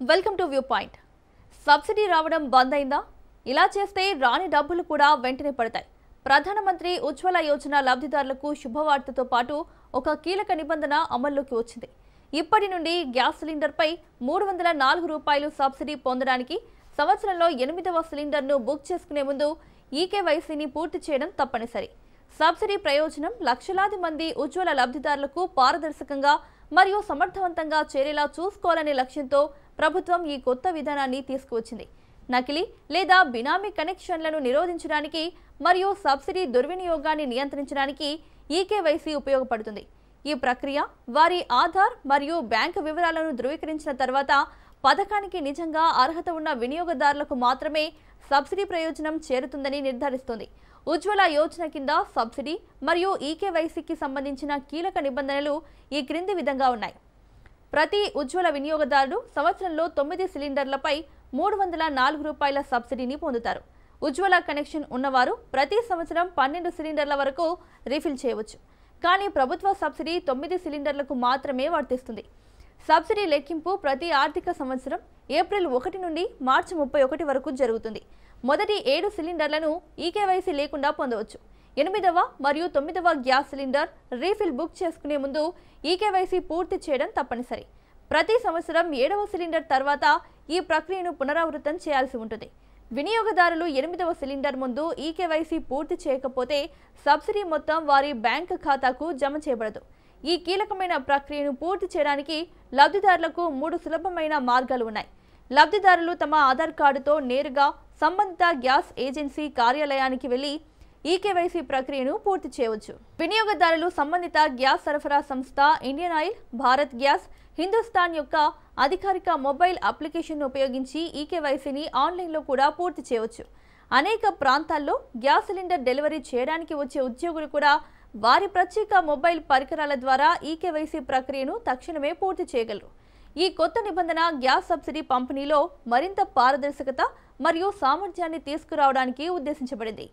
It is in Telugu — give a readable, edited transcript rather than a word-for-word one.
Welcome to view point. Subsidy రావడం బంద్ అయిందా? ఇలా చేస్తే రాని డబ్బులు కూడా వెంటనే పడతాయి. ప్రధానమంత్రి ఉజ్వల యోజన లబ్ధిదారులకు శుభవార్తతో పాటు ఒక కీలక నిబంధన అమల్లోకి వచ్చింది. ఇప్పటి నుండి గ్యాస్ సిలిండర్పై 304 రూపాయలు సబ్సిడీ పొందడానికి సంవత్సరంలో 8వ సిలిండర్ను బుక్ చేసుకునే ముందు ఈకేవైసీని పూర్తి చేయడం తప్పనిసరి. సబ్సిడీ ప్రయోజనం లక్షలాది మంది ఉజ్వల లబ్ధిదారులకు పారదర్శకంగా మరియు సమర్థవంతంగా చేరేలా చూసుకోవాలనే లక్ష్యంతో ప్రభుత్వం ఈ కొత్త విధానాన్ని తీసుకువచ్చింది. నకిలీ లేదా బినామీ కనెక్షన్లను నిరోధించడానికి మరియు సబ్సిడీ దుర్వినియోగాన్ని నియంత్రించడానికి ఈకేవైసీ ఉపయోగపడుతుంది. ఈ ప్రక్రియ వారి ఆధార్ మరియు బ్యాంకు వివరాలను ధృవీకరించిన తర్వాత పథకానికి నిజంగా అర్హత ఉన్న వినియోగదారులకు మాత్రమే సబ్సిడీ ప్రయోజనం చేరుతుందని నిర్ధారిస్తుంది. ఉజ్వల యోజన కింద సబ్సిడీ మరియు ఈకేవైసీకి సంబంధించిన కీలక నిబంధనలు ఈ క్రింది విధంగా ఉన్నాయి. ప్రతి ఉజ్వల వినియోగదారుడు సంవత్సరంలో 9 సిలిండర్లపై 304 రూపాయల సబ్సిడీని పొందుతారు. ఉజ్వల కనెక్షన్ ఉన్నవారు ప్రతి సంవత్సరం 12 సిలిండర్ల వరకు రీఫిల్ చేయవచ్చు. కానీ ప్రభుత్వ సబ్సిడీ 9 సిలిండర్లకు మాత్రమే వర్తిస్తుంది. సబ్సిడీ లెక్కింపు ప్రతి ఆర్థిక సంవత్సరం ఏప్రిల్ 1 నుండి మార్చి 31 వరకు జరుగుతుంది. మొదటి 7 సిలిండర్లను ఈకేవైసీ లేకుండా పొందవచ్చు. 8వ మరియు 9వ గ్యాస్ సిలిండర్ రీఫిల్ బుక్ చేసుకునే ముందు ఈకేవైసీ పూర్తి చేయడం తప్పనిసరి. ప్రతి సంవత్సరం 7వ సిలిండర్ తర్వాత ఈ ప్రక్రియను పునరావృతం చేయాల్సి ఉంటుంది. వినియోగదారులు 8వ సిలిండర్ ముందు ఈకేవైసీ పూర్తి చేయకపోతే సబ్సిడీ మొత్తం వారి బ్యాంక్ ఖాతాకు జమ చేయబడదు. ఈ కీలకమైన ప్రక్రియను పూర్తి చేయడానికి లబ్ధిదారులకు 3 సులభమైన మార్గాలు ఉన్నాయి. లబ్ధిదారులు తమ ఆధార్ కార్డుతో నేరుగా సంబంధిత గ్యాస్ ఏజెన్సీ కార్యాలయానికి వెళ్లి ఈకేవైసీ ప్రక్రియను పూర్తి చేయవచ్చు. వినియోగదారులు సంబంధిత గ్యాస్ సరఫరా సంస్థ Indian oil, Bharat gas, Hindustan యొక్క అధికారిక మొబైల్ అప్లికేషన్ను ఉపయోగించి ఈకేవైసీని ఆన్లైన్లో కూడా పూర్తి చేయవచ్చు. అనేక ప్రాంతాల్లో గ్యాస్ సిలిండర్ డెలివరీ చేయడానికి వచ్చే ఉద్యోగులు కూడా వారి ప్రత్యేక మొబైల్ పరికరాల ద్వారా ఈకేవైసీ ప్రక్రియను తక్షణమే పూర్తి చేయగలరు. ఈ కొత్త నిబంధన గ్యాస్ సబ్సిడీ పంపిణీలో మరింత పారదర్శకత మరియు సామర్థ్యాన్ని తీసుకురావడానికి ఉద్దేశించబడింది.